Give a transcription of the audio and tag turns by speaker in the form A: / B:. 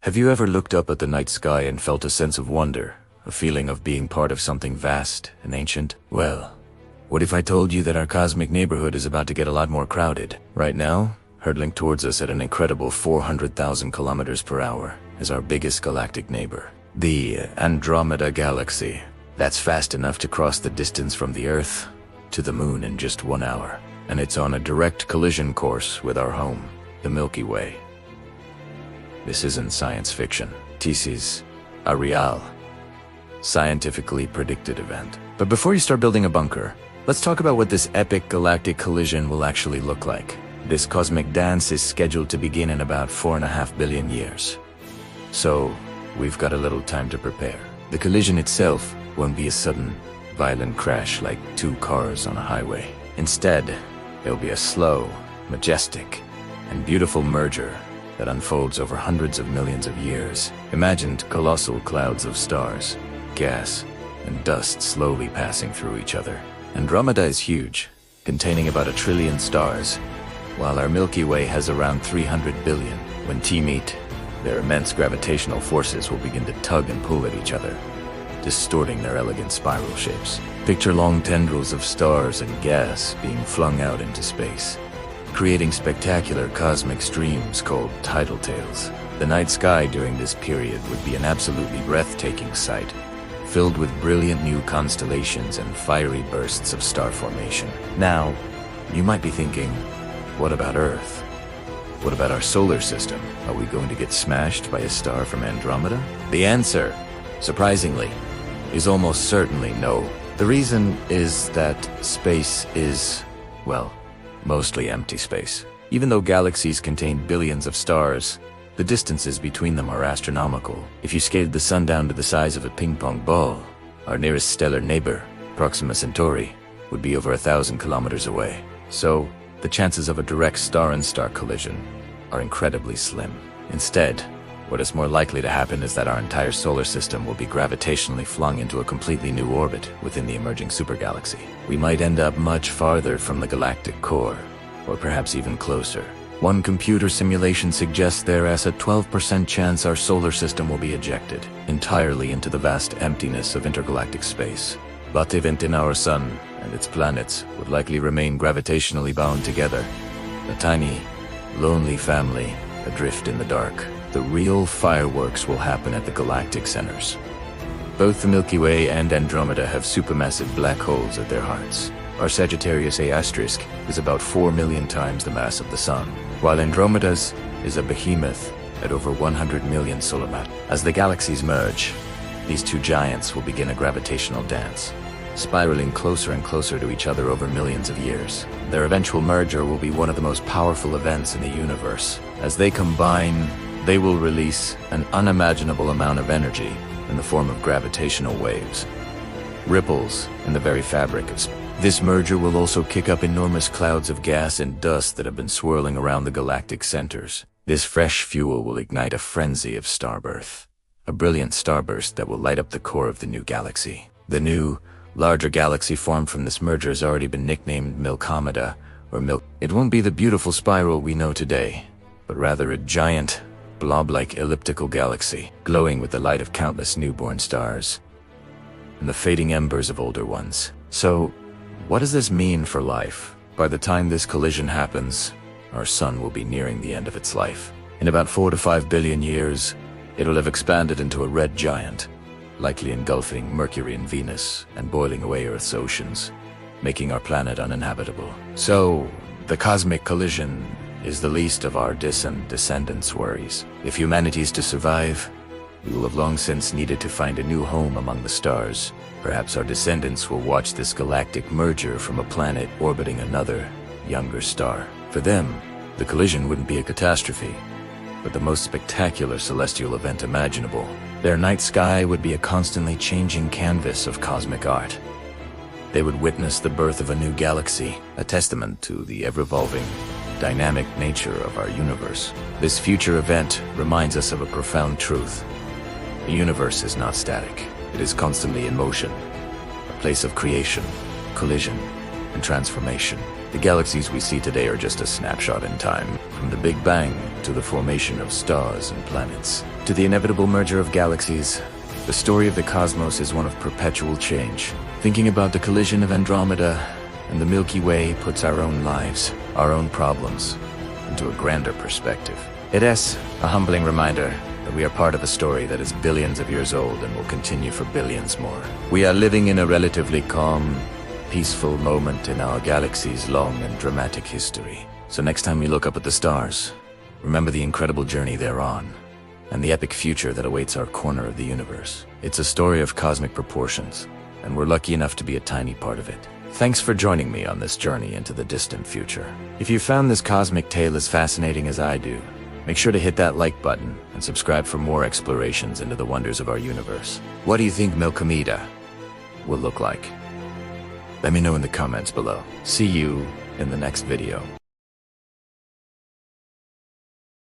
A: Have you ever looked up at the night sky and felt a sense of wonder, a feeling of being part of something vast and ancient? Well, what if I told you that our cosmic neighborhood is about to get a lot more crowded? Right now, hurtling towards us at an incredible 400,000 kilometers per hour is our biggest galactic neighbor, the Andromeda galaxy. That's fast enough to cross the distance from the Earth to the Moon in just 1 hour. And it's on a direct collision course with our home, the Milky Way. This isn't science fiction. This is a real, scientifically predicted event. But before you start building a bunker, let's talk about what this epic galactic collision will actually look like. This cosmic dance is scheduled to begin in about 4.5 billion years. So, we've got a little time to prepare. The collision itself won't be a sudden, violent crash like two cars on a highway. Instead, it'll be a slow, majestic, and beautiful merger that unfolds over hundreds of millions of years. Imagine colossal clouds of stars, gas, and dust slowly passing through each other. Andromeda is huge, containing about 1 trillion stars, while our Milky Way has around 300 billion. When two meet, their immense gravitational forces will begin to tug and pull at each other, distorting their elegant spiral shapes. Picture long tendrils of stars and gas being flung out into space, creating spectacular cosmic streams called tidal tails. The night sky during this period would be an absolutely breathtaking sight, filled with brilliant new constellations and fiery bursts of star formation. Now, you might be thinking, what about Earth? What about our solar system? Are we going to get smashed by a star from Andromeda? The answer, surprisingly, is almost certainly no. The reason is that space is, well, mostly empty space. Even though galaxies contain billions of stars, the distances between them are astronomical. If you scaled the sun down to the size of a ping-pong ball, our nearest stellar neighbor, Proxima Centauri, would be over 1,000 kilometers away. So, the chances of a direct star-and-star collision are incredibly slim. Instead, what is more likely to happen is that our entire solar system will be gravitationally flung into a completely new orbit within the emerging supergalaxy. We might end up much farther from the galactic core, or perhaps even closer. One computer simulation suggests there is a 12% chance our solar system will be ejected entirely into the vast emptiness of intergalactic space. But even in our sun and its planets would likely remain gravitationally bound together, a tiny, lonely family adrift in the dark. The real fireworks will happen at the galactic centers. Both the Milky Way and Andromeda have supermassive black holes at their hearts. Our Sagittarius A** is about 4 million times the mass of the Sun, while Andromeda's is a behemoth at over 100 million solar mass. As the galaxies merge, these two giants will begin a gravitational dance, spiraling closer and closer to each other over millions of years. Their eventual merger will be one of the most powerful events in the universe. As they combine, they will release an unimaginable amount of energy in the form of gravitational waves, ripples in the very fabric of space. This merger will also kick up enormous clouds of gas and dust that have been swirling around the galactic centers. This fresh fuel will ignite a frenzy of starbirth, a brilliant starburst that will light up the core of the new galaxy. The new, larger galaxy formed from this merger has already been nicknamed Milkomeda, or Milk. It won't be the beautiful spiral we know today, but rather a giant, blob-like elliptical galaxy, glowing with the light of countless newborn stars and the fading embers of older ones. So, what does this mean for life? By the time this collision happens, our sun will be nearing the end of its life. In about 4 to 5 billion years, it'll have expanded into a red giant, likely engulfing Mercury and Venus and boiling away Earth's oceans, making our planet uninhabitable. So, the cosmic collision is the least of our distant descendants' worries. If humanity is to survive, we will have long since needed to find a new home among the stars. Perhaps our descendants will watch this galactic merger from a planet orbiting another, younger star. For them, the collision wouldn't be a catastrophe, but the most spectacular celestial event imaginable. Their night sky would be a constantly changing canvas of cosmic art. They would witness the birth of a new galaxy, a testament to the ever-evolving, dynamic nature of our universe. This future event reminds us of a profound truth. The universe is not static. It is constantly in motion, a place of creation, collision, and transformation. The galaxies we see today are just a snapshot in time, from the Big Bang to the formation of stars and planets, to the inevitable merger of galaxies. The story of the cosmos is one of perpetual change. Thinking about the collision of Andromeda and the Milky Way puts our own lives, our own problems, into a grander perspective. It is a humbling reminder that we are part of a story that is billions of years old and will continue for billions more. We are living in a relatively calm, peaceful moment in our galaxy's long and dramatic history. So next time you look up at the stars, remember the incredible journey they're on, and the epic future that awaits our corner of the universe. It's a story of cosmic proportions, and we're lucky enough to be a tiny part of it. Thanks for joining me on this journey into the distant future. If you found this cosmic tale as fascinating as I do, make sure to hit that like button and subscribe for more explorations into the wonders of our universe. What do you think Milky will look like? Let me know in the comments below. See you in the next video.